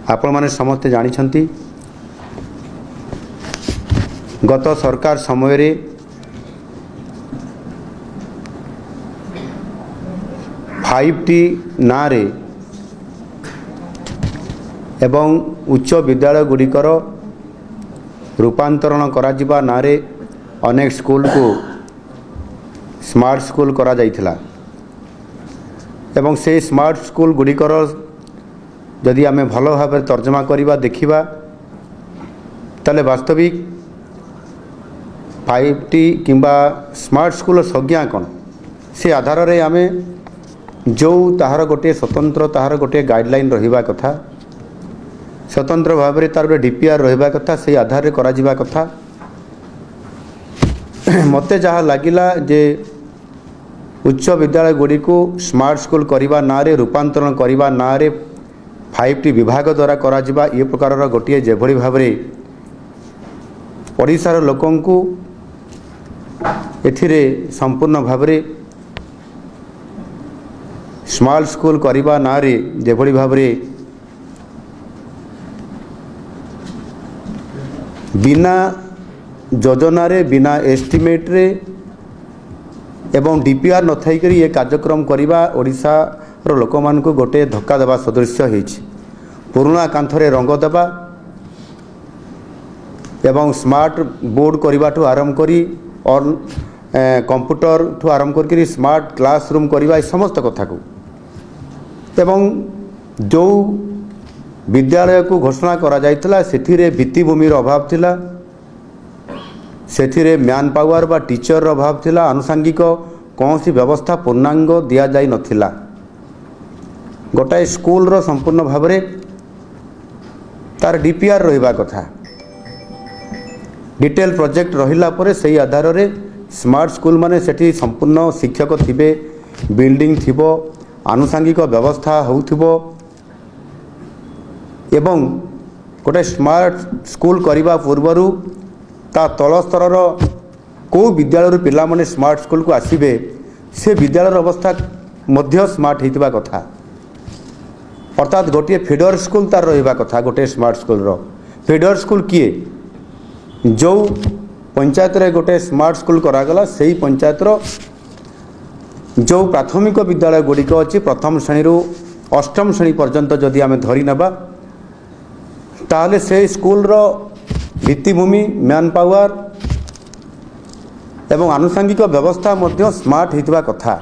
आपण माने समस्ते जानिछंती गत सरकार समय रे 5T ना रे एवं उच्च विद्यालय गुड़िकर रूपांतरण करा जिबा ना रे अनेक स्कूल को स्मार्ट स्कूल करा जाइथिला एवं से स्मार्ट स्कूल गुड़िकर जदि आमे भल भाव तर्जमा करिबा देखिबा ताले वास्तविक 5T किंबा स्मार्ट स्कूल संज्ञा कौन से आधार रे आमे जो ताहार गोटे स्वतंत्र ताहार गोटे गाइडलाइन रहिबा कथा स्वतंत्र भाव में तार DPR रहिबा कथा से आधार रे करा जिबा कथा मते जहाँ लगिला जे उच्च विद्यालय गुड़ी को स्मार्ट स्कूल करने ना रे रूपांतरण करने ना रे 5T विभाग द्वारा करा जिबा ये प्रकार गोटे जेभली भाव ओडिशार लोकन को एथिरे संपूर्ण भाव स्मार्ट स्कूल करने ना रे जेभली भाव बिना योजना रे बिना एस्टिमेट रे एवं DPR न थाई करी ये कार्यक्रम करवा ओडिशा रो लोक मान को गोटे धक्का देवा सदृश होइछि पुराना कांथरे रंग देवा एवं स्मार्ट बोर्ड करवा ठू आरंभ करी और कंप्यूटर ठू आरंभ करी स्मार्ट क्लासरूम करवा समस्त कथा को एवं जो विद्यालय को घोषणा करा जाइतला सेथिरे भित्तिभूमि रो अभाव थिला सेथिरे मैन पावर बा टीचर रो अभाव थिला आनुषंगिक कौन सी व्यवस्था पूर्णांग दिया जाई नथिला गोटाए स्कूल रो संपूर्ण भाव में तार DPR रहिबा कथा डिटेल प्रोजेक्ट रहिला परे सही आधार रे स्मार्ट स्कूल माने सेठी संपूर्ण शिक्षक थिबे बिल्डिंग थिबो आनुषंगिक व्यवस्था होउथिबो एवं गोटे स्मार्ट स्कूल करने पूर्वर ता तल स्तर को विद्यालय पिला माने स्मार्ट स्कूल को आसीबे से विद्यालय अवस्था मध्य स्मार्ट होइतिबा कथा अर्थात गोटे फीडर स्कूल तार रहिबा कथा गोटे स्मार्ट स्कूल रो फीडर स्कूल किए जो पंचायत रे गोटे स्मार्ट स्कूल करागला सही पंचायत रो जो प्राथमिक विद्यालय गुड़िक अच्छी प्रथम श्रेणी रु अष्टम श्रेणी पर्यंत जदि आमे धरी नबा ताले से स्कूल रो भित्तिभूमि मैन पावर एवं आनुषंगिक व्यवस्था मध्य स्मार्ट होइतबा कथा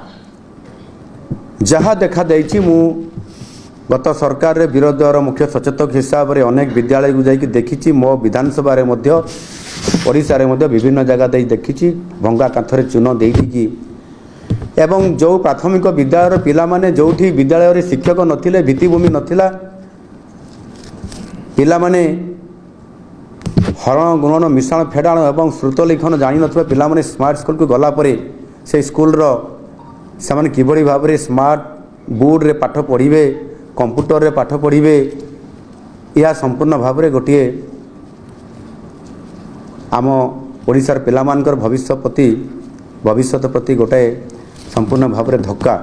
जहाँ देखा देछि मु गत सरकार रे विरोधी दल मुख्य सचेतक हिसाब रे अनेक विद्यालय को जाइए देखी मो विधानसभा रे मध्य ओडिशा रे मध्य विभिन्न जगह दे देखी भंगा कांथरे चून देकी एवं जो प्राथमिक विद्यालय पिला माने जोठी विद्यालय रे शिक्षक नथिले भित्तिभूमि नथिला पिला माने हरण गुणन मिश्रण फेडाण एवं श्रुत लिखन जानी नथिबा पिला माने स्मार्ट स्कूल को गला परे से स्कूल रो से माने किबड़ी भाव रे स्मार्ट बोर्ड रे पाठ पढ़िबे कंप्यूटर रे पाठ पढ़िबे या संपूर्ण भाव रे गोटे आम ओडिशार पिला मानकर भविष्य प्रति गोटे संपूर्ण भाव रे धक्का